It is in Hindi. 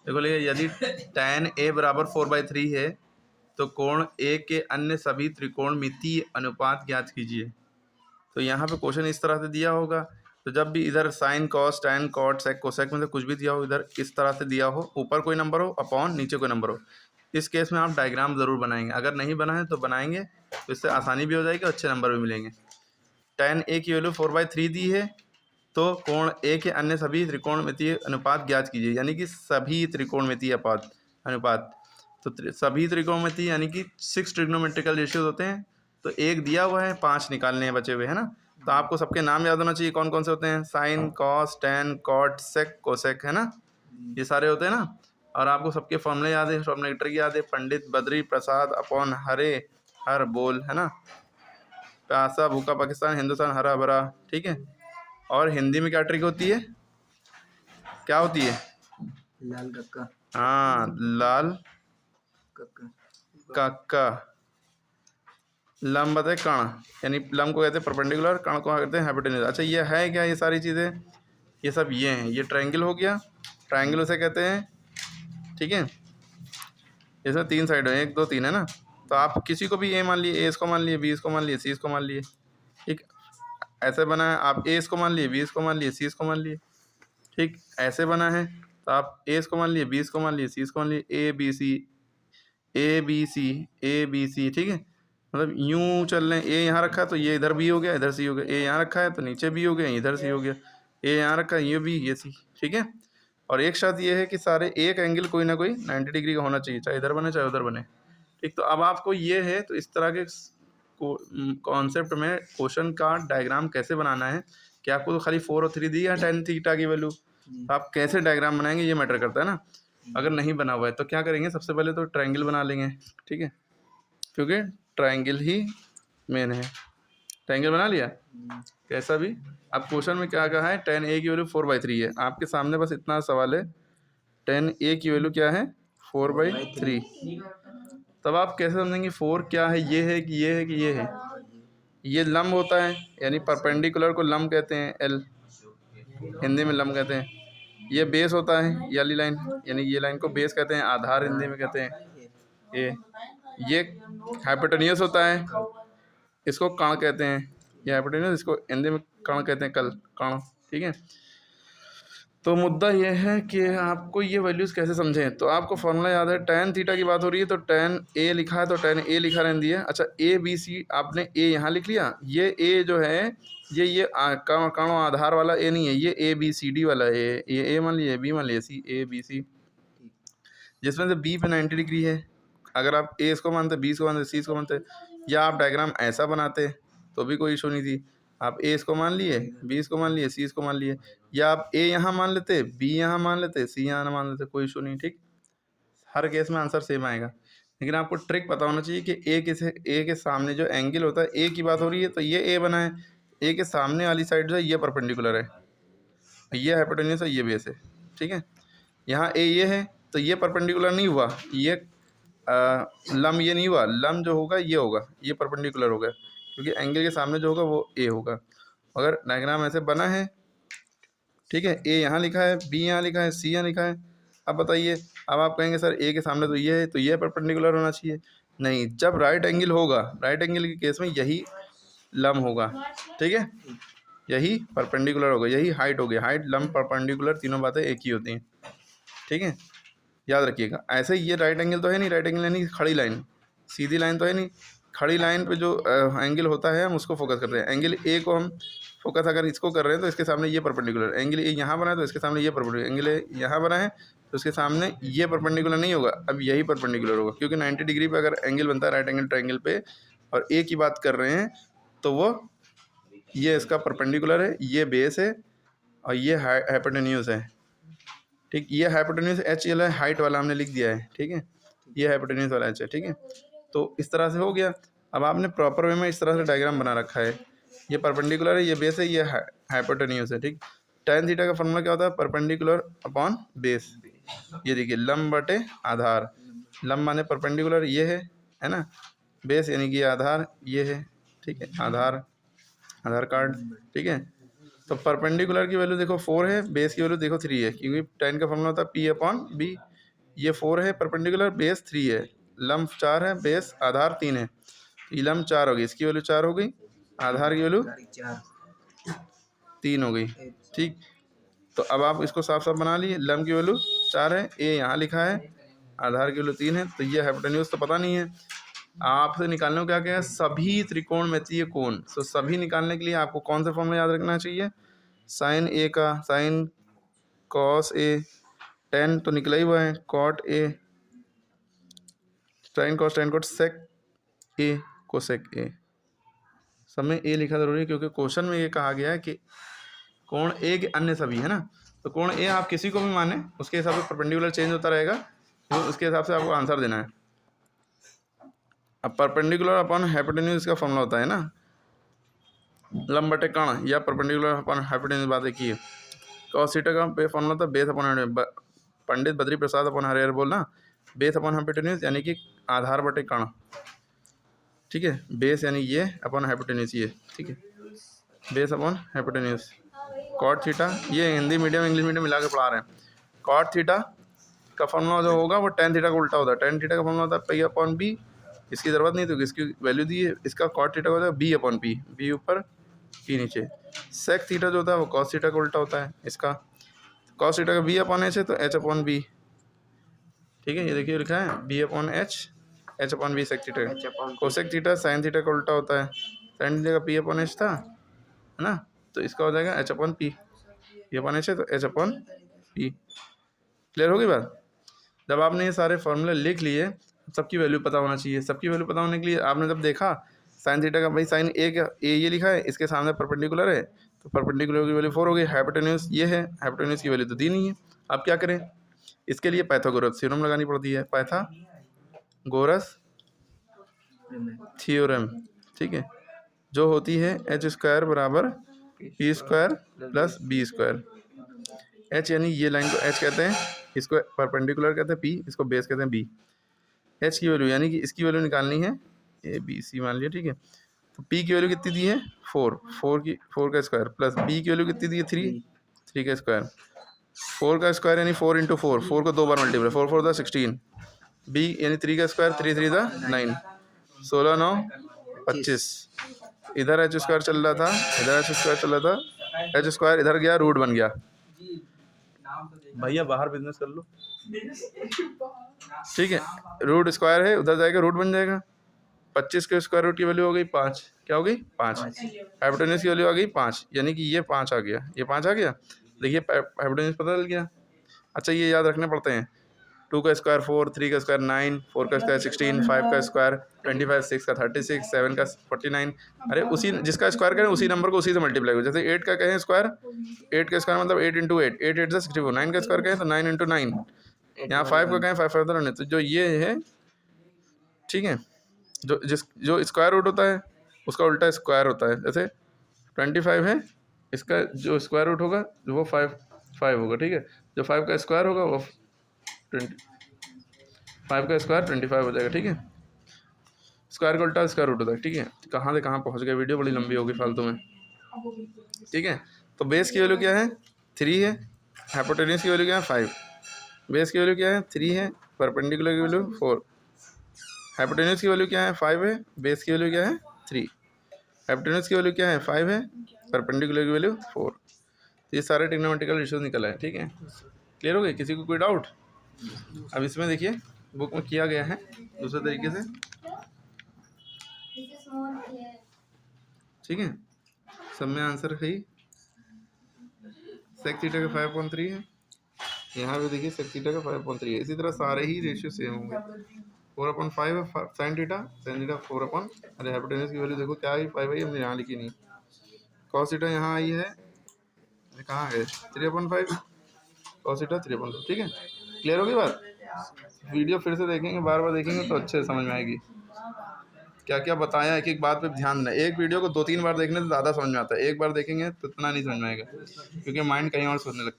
देखो लिखा यदि tan A बराबर 4/3 है तो कोण A के अन्य सभी त्रिकोणमितीय अनुपात ज्ञात कीजिए। तो यहाँ पे क्वेश्चन इस तरह से दिया होगा, तो जब भी इधर sine cos tan cot sec cosec में से कुछ भी दिया हो, इधर इस तरह से दिया हो, ऊपर कोई नंबर हो अपॉन नीचे कोई नंबर हो, इस केस में आप डायग्राम ज़रूर बनाएंगे। अगर नहीं बना है तो बनाएंगे, तो इससे आसानी भी हो जाएगी, अच्छे नंबर भी मिलेंगे। tan A की वैल्यू 4/3 दी है, तो कोण A के अन्य सभी त्रिकोणमितीय अनुपात ज्ञात कीजिए, यानी कि सभी त्रिकोणमितीय अनुपात। तो सभी त्रिकोणमितीय यानी कि 6 ट्रिग्नोमेट्रिकल रेशियोज होते हैं, तो एक दिया हुआ है, 5 निकालने हैं बचे हुए, है ना। तो आपको सबके नाम याद होना चाहिए, कौन कौन से होते हैं, sine cos tan cot sec cosec, है ना, ये सारे होते हैं ना। और आपको सबके फॉर्मूले याद है, फॉर्मूला ट्रिक याद है, पंडित बद्री प्रसाद अपॉन हरे हर बोल, है ना, प्यासा भूखा पाकिस्तान हिंदुस्तान हरा भरा, ठीक है। और हिंदी में क्या ट्रिक होती है, क्या होती है, लाल कक्का। हाँ, लाल कक्का। लम बताए कण, यानी लम को कहते हैं परपेंडिकुलर, कण को कहते हैं हाइपोटेन्यूज। अच्छा ये है क्या, ये सारी चीज़ें, ये सब ये हैं। ये ट्रायंगल हो गया, ट्रायंगल उसे कहते हैं, ठीक है। इसमें 3 साइड है, 1 2 3, है ना। तो आप किसी को भी ए मान लिए, ए इसको मान लिए, बी इसको मान लिए, सी इसको मान लिए, ठीक। ऐसे बना है, आप ए इसको मान लिए, बी इसको मान लिए, सी इसको मान लिए, ठीक। ऐसे बना है तो आप ए इसको मान लिए, बी इसको मान लिए, सी इसको मान लिए, A B C A B C A B C, ठीक है। मतलब यूं चल रहे हैं, ए यहाँ रखा है तो ये इधर बी हो गया, इधर सी हो गया, ए यहाँ रखा है तो नीचे बी हो गया, इधर सी हो गया, ए यहाँ रखा है, ये बी ये सी, ठीक है। और एक शर्त ये है कि सारे एक एंगल कोई ना कोई 90 डिग्री का होना चाहिए, चाहे इधर बने चाहे उधर बने, ठीक। तो अब आपको ये है, तो इस तरह के कॉन्सेप्ट में क्वेश्चन का डायग्राम कैसे बनाना है, कि आपको तो खाली 4 और 3 दी है tan थीटा की वैल्यू, आप कैसे डायग्राम बनाएंगे ये मैटर करता है ना। अगर नहीं बना हुआ है तो क्या करेंगे, सबसे पहले तो ट्रायंगल बना लेंगे, ठीक है, क्योंकि ट्रायंगल ही मेन है। ट्रायंगल बना लिया कैसा भी। अब क्वेश्चन में क्या कहा है, tan A की वैल्यू 4/3 है, आपके सामने बस इतना सवाल है, tan A की वैल्यू क्या है, 4/3। तब आप कैसे समझेंगे 4 क्या है, ये है कि ये है कि ये है। ये लंब होता है, यानी परपेंडिकुलर को लंब कहते हैं, एल हिंदी में लंब कहते हैं। ये बेस होता है, ये वाली लाइन, यानी ये लाइन को बेस कहते हैं, आधार हिंदी में कहते हैं। ये हाइपोटेन्यूस होता है, इसको कण कहते हैं, ये हाइपोटेन्यूस, इसको हिंदी में कण कहते हैं, कण, ठीक है। तो मुद्दा ये है कि आपको ये वैल्यूज़ कैसे समझें। तो आपको फॉर्मूला याद है, tan थीटा की बात हो रही है तो tan A लिखा है तो tan A लिखा रहने दिया। अच्छा A B C आपने A यहाँ लिख लिया, ये A जो है ये कण आधार वाला A नहीं है, ये A B C D वाला A, ये A मान लिया, B मान लिया, C A B C, जिसमें से B पे 90 डिग्री है। अगर आप A इसको मानते, B इसको मानते, C इसको मानते, या आप डायग्राम ऐसा बनाते तो भी कोई इशू नहीं थी। आप A इसको मान लिए, B इसको मान लिए, C इसको मान लिए, या आप A यहाँ मान लेते, B यहाँ मान लेते, C यहाँ मान लेते, कोई इशू नहीं, ठीक। हर केस में आंसर सेम आएगा, लेकिन आपको ट्रिक पता होना चाहिए कि A के सामने जो एंगल होता है, A की बात हो रही है तो ये A बना है, A के सामने वाली साइड जो है ये परपेंडिकुलर है, ये हाइपोटेन्यूस है, ये बेस है, ठीक है। यहाँ A ये है तो ये परपेंडिकुलर नहीं हुआ, ये लम ये नहीं हुआ, लम जो होगा ये होगा, ये परपेंडिकुलर होगा, क्योंकि एंगल के सामने जो होगा वो A होगा। अगर डायग्राम ऐसे बना है, ठीक है, A यहाँ लिखा है, B यहाँ लिखा है, C यहाँ लिखा है। अब बताइए, अब आप कहेंगे सर A के सामने तो ये है तो ये परपेंडिकुलर होना चाहिए, नहीं, जब राइट एंगल होगा, राइट एंगल के केस में यही लम होगा, ठीक है, यही परपेंडिकुलर होगा, यही हाइट होगी, हाइट लम परपेंडिकुलर तीनों बातें एक ही होती हैं, ठीक है, याद रखिएगा। ऐसे ही ये राइट एंगल तो है नहीं, राइट एंगल यानी खड़ी लाइन, सीधी लाइन तो है नहीं, खड़ी लाइन पे जो एंगल होता है हम उसको फोकस करते हैं। एंगल ए को हम फोकस अगर इसको कर रहे हैं तो इसके सामने ये परपेंडिकुलर, एंगल ए यहाँ बना है तो इसके सामने ये परपेंडिकुलर, एंगल ए यहाँ बना है तो इसके सामने ये परपेंडिकुलर नहीं होगा, अब यही परपेंडिकुलर होगा, क्योंकि 90 डिग्री पे अगर एंगल बनता है राइट एंगल ट्रायंगल पे और ए की बात कर रहे हैं तो वो ये इसका परपेंडिकुलर है, ये बेस है और ये हाइपोटेन्यूस है, ठीक। ये हाइपोटेन्यूस एच वाला हाइट वाला हमने लिख दिया है, ठीक है, ये हाइपोटेन्यूस वाला एच है, ठीक है। तो इस तरह से हो गया। अब आपने प्रॉपर वे में इस तरह से डायग्राम बना रखा है, ये परपेंडिकुलर है, ये बेस है, ये हाइपोटेन्यूस है, ठीक। tan थीटा का फॉर्मूला क्या होता है, परपेंडिकुलर अपॉन बेस। ये देखिए लंब बटे आधार, लंब माने परपेंडिकुलर ये है ना, बेस यानी कि आधार ये है, ठीक है, आधार कार्ड, ठीक है। तो परपेंडिकुलर की वैल्यू देखो 4 है, बेस की वैल्यू देखो 3 है, क्योंकि tan का फॉर्मूला होता है P/B, ये 4 है परपेंडिकुलर, बेस 3 है, लंब 4 है, बेस आधार 3 है, तो ये लंब 4 हो गई, इसकी वैल्यू 4 हो गई, आधार की वैल्यू 3 हो गई। ठीक, तो अब आप इसको साफ साफ बना लिए, लंब की वैल्यू 4 है, ए यहाँ लिखा है, आधार की वैल्यू 3 है, तो ये हाइपोटेन्यूज तो पता नहीं है। आपसे निकालने को क्या क्या है, सभी त्रिकोणमितीय कोण। तो सभी निकालने के लिए आपको कौन सा फॉर्मूला याद रखना चाहिए, साइन ए का साइन कॉस ए, टेन तो निकला ही हुआ है, cot A sine cos tan cot sec A cosec A, सब में ए लिखा जरूरी है क्योंकि क्वेश्चन में ये कहा गया है कि कोण ए के अन्य सभी है ना, तो कोण ए आप किसी को भी माने उसके हिसाब से परपेंडिकुलर चेंज होता रहेगा, तो उसके हिसाब से आपको आंसर देना है। अब परपेंडिकुलर अपॉन हाइपोटेन्यूज का फॉर्मूला होता है ना, लंब बटे कर्ण या परपेंडिकुलर अपॉन हाइपोटेन्यूज, बात एक ही है। कॉस थीटा का फॉर्मूला था base upon, Pandit Badri Prasad upon Harihar बोलना, बेस अपॉन हाइपोटेन्यूज यानी कि आधार बटे कर्ण, ठीक है, बेस यानी ये अपॉन हाइपोटेन्यूज ये, ठीक है, base upon hypotenuse. Cot theta, ये हिंदी मीडियम इंग्लिश मीडियम मिला के पढ़ा रहे हैं। कॉट थीटा का फॉर्मूला जो होगा वो टेन थीटा का उल्टा होता है, टेन थीटा का फॉर्मूला होता है पी अपॉन बी, इसकी ज़रूरत नहीं तो इसकी वैल्यू दी है, इसका कॉट थीटा का होता है बी अपॉन पी, बी ऊपर पी नीचे। सेक थीटा जो होता है वो कॉस थीटा का उल्टा होता है, इसका कॉस थीटा का बी अपॉन एच है तो एच अपॉन बी, ठीक है, ये देखिए लिखा है B upon H, H upon B sec theta. Cosec theta sine theta का उल्टा होता है, साइन थीटा का पी अपॉन एच था है ना, तो इसका हो जाएगा H upon P, P upon H है तो एच अपॉन पी। क्लियर होगी बात। जब आपने ये सारे फॉर्मूले लिख लिए, सबकी वैल्यू पता होना चाहिए। सबकी वैल्यू पता होने के लिए आपने जब देखा साइन थीटा का, भाई साइन ए का ए ये लिखा है, इसके सामने परपेंडिकुलर है तो परपेंडिकुलर की वैल्यू 4 हो गई, हाइपोटेन्यूज ये है, हाइपोटेन्यूज की वैल्यू तो दी नहीं है। अब क्या करें, इसके लिए पाइथागोरस थ्योरम लगानी पड़ती है, पाइथागोरस थ्योरम, ठीक है, जो होती है एच स्क्वायर बराबर P square plus B square. H यानी ये लाइन को एच कहते हैं, इसको परपेंडिकुलर कहते हैं पी, इसको बेस कहते हैं बी। एच की वैल्यू यानी कि इसकी वैल्यू निकालनी है ए बी सी मान लिया, ठीक है, तो पी की वैल्यू कितनी दी है 4, 4 का स्क्वायर प्लस बी की वैल्यू कितनी दी है 3 का स्क्वायर, 4 का स्क्वायर यानी 4 इंटू 4, 4 को 2 बार मल्टीप्लाई, 4 4 द 16, बी यानी 3 का स्क्वायर 3 3 द 9, 16 9 25, इधर एच स्क्वायर चल रहा था, इधर एच स्क्वायर चल रहा था, एच स्क्वायर इधर गया रूट बन गया, भैया बाहर बिजनेस कर लो, ठीक है, रूट स्क्वायर है उधर जाएगा रूट बन जाएगा, 25 के स्क्वायर रूट की वैल्यू हो गई 5, क्या हो गई 5, हाइपोटेन्यूज की वैल्यू आ गई 5, यानी कि ये 5 आ गया, ये 5 आ गया, देखिए हाइपोटेन्यूज पता चल गया। अच्छा ये याद रखने पड़ते हैं, 2 का स्क्वायर 4, 3 का स्क्वायर 9, 4 का स्क्वायर 16, 5 का स्क्वायर 25, 6 का 36, 7 का 49, अरे उसी जिसका स्क्वायर करें उसी नंबर को उसी से मल्टीप्लाई करो, जैसे 8 का कहें स्क्वायर, 8 का स्क्वायर मतलब 8 इंटू 8, 8 8 से 64, 9 का स्क्वायर कहें तो 9 इंटू 9, यहाँ 5 का कहें 5 5 तो जो ये है, ठीक है, जो स्क्वायर रूट होता है उसका उल्टा स्क्वायर होता है, जैसे 25 है, इसका जो स्क्वायर रूट होगा वो 5 होगा, ठीक है, जो 5 का स्क्वायर होगा वो 5 का स्क्वायर 25 हो जाएगा, ठीक है, स्क्वायर का उल्टा स्क्वायर रूट होता है, ठीक है। कहाँ से कहाँ पहुँच गए, वीडियो बड़ी लंबी होगी फालतू में, ठीक है। तो बेस की वैल्यू क्या है 3 है, हाइपोटेन्यूज की वैल्यू क्या है 5, बेस की वैल्यू क्या है 3 है, परपेंडिकुलर की वैल्यू 4, हाइपोटेन्यूज की वैल्यू क्या है 5 है, बेस की वैल्यू क्या है 3, हाइपोटेन्यूज की वैल्यू क्या है 5 है, परपेंडिकुलर की वैल्यू 4, तो ये सारे ट्रिग्नोमेट्रिकल इश्यूज निकल आए, ठीक है। क्लियर हो गए, किसी को कोई डाउट। अब इसमें देखिए बुक में किया गया है दूसरे तरीके से, ठीक है, सब में आंसर है, सेक थीटा का 5.3 है, यहाँ पे देखिए सेक थीटा का 5.3 है, इसी तरह सारे ही रेशियो सेम होंगे, 4/5 है साइन थीटा 4 अपन, अरे हाइपोटेन्यूज की वैल्यू देखो क्या आई 5 आई, हमने यहाँ लिखी नहीं, कॉस थीटा यहाँ आई है, कहाँ है 3/5, कॉस थीटा 3/5, ठीक है। क्लियर होगी बात। वीडियो फिर से देखेंगे, बार बार देखेंगे तो अच्छे से समझ में आएगी क्या क्या बताया, एक एक बात पे ध्यान देना, एक वीडियो को 2-3 बार देखने से ज़्यादा समझ में आता है, एक बार देखेंगे तो इतना नहीं समझ में आएगा क्योंकि माइंड कहीं और सोचने लगता है।